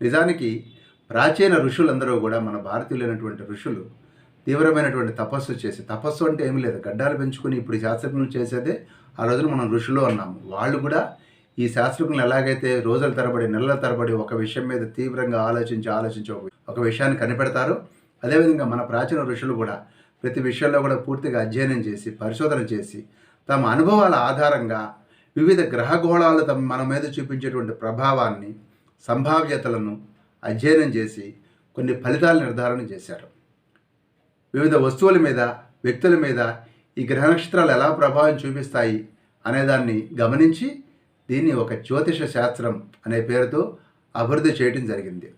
నిజానికి ప్రాచీన ఋషులందరూ కూడా మన భారతీయులైనటువంటి ఋషులు తీవ్రమైనటువంటి తపస్సు చేసి, తపస్సు అంటే ఏమి లేదు, గడ్డాలు పెంచుకుని ఇప్పుడు ఈ శాస్త్రజ్ఞులు చేసేదే ఆ రోజున మనం ఋషులు అన్నాము. వాళ్ళు కూడా ఈ శాస్త్రజ్ఞులు ఎలాగైతే రోజుల తరబడి నెలల తరబడి ఒక విషయం మీద తీవ్రంగా ఆలోచించి ఒక విషయాన్ని కనిపెడతారో, అదేవిధంగా మన ప్రాచీన ఋషులు కూడా ప్రతి విషయంలో కూడా పూర్తిగా అధ్యయనం చేసి పరిశోధన చేసి తమ అనుభవాల ఆధారంగా వివిధ గ్రహగోళాలు మన మీద చూపించేటువంటి ప్రభావాన్ని, సంభావ్యతలను అధ్యయనం చేసి కొన్ని ఫలితాలు నిర్ధారణ చేశారు. వివిధ వస్తువుల మీద, వ్యక్తుల మీద ఈ గ్రహ నక్షత్రాలు ఎలా ప్రభావం చూపిస్తాయి అనేదాన్ని గమనించి దీన్ని ఒక జ్యోతిష శాస్త్రం అనే పేరుతో అభివృద్ధి చేయడం జరిగింది.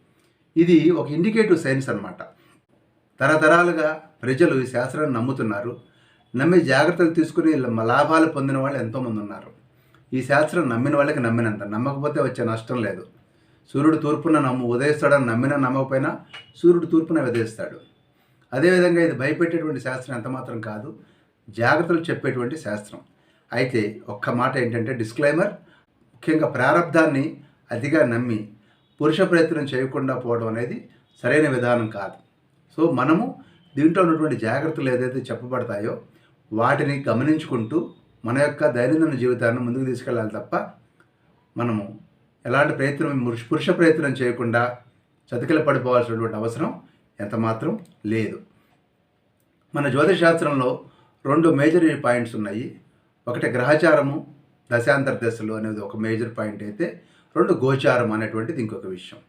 ఇది ఒక ఇండికేటివ్ సైన్స్ అన్నమాట. తరతరాలుగా ప్రజలు ఈ శాస్త్రాన్ని నమ్ముతున్నారు. నమ్మి జాగ్రత్తలు తీసుకుని లాభాలు పొందిన వాళ్ళు ఎంతోమంది ఉన్నారు. ఈ శాస్త్రం నమ్మిన వాళ్ళకి నమ్మినంత, నమ్మకపోతే వచ్చే నష్టం లేదు. సూర్యుడు తూర్పున ఉదయిస్తాడని నమ్మినా నమ్మకపోయినా సూర్యుడు తూర్పున ఉదయిస్తాడు. అదేవిధంగా ఇది భయపెట్టేటువంటి శాస్త్రం ఎంతమాత్రం కాదు, జాగ్రత్తలు చెప్పేటువంటి శాస్త్రం. అయితే ఒక్క మాట ఏంటంటే డిస్క్లైమర్, ముఖ్యంగా ప్రారంధాన్ని అతిగా నమ్మి పురుష ప్రయత్నం చేయకుండా పోవడం అనేది సరైన విధానం కాదు. సో మనము దీంట్లో ఉన్నటువంటి జాగ్రత్తలు ఏదైతే చెప్పబడతాయో వాటిని గమనించుకుంటూ మన యొక్క దైనందిన జీవితాన్ని ముందుకు తీసుకెళ్ళాలి తప్ప మనము ఎలాంటి పురుష ప్రయత్నం చేయకుండా చతికిల పడిపోవాల్సినటువంటి అవసరం ఎంతమాత్రం లేదు. మన జ్యోతిష శాస్త్రంలో 2 మేజర్ పాయింట్స్ ఉన్నాయి. ఒకటి గ్రహచారము, దశాంతర దశలు అనేది ఒక మేజర్ పాయింట్ అయితే, 2 గోచారం అనేటువంటిది ఇంకొక విషయం.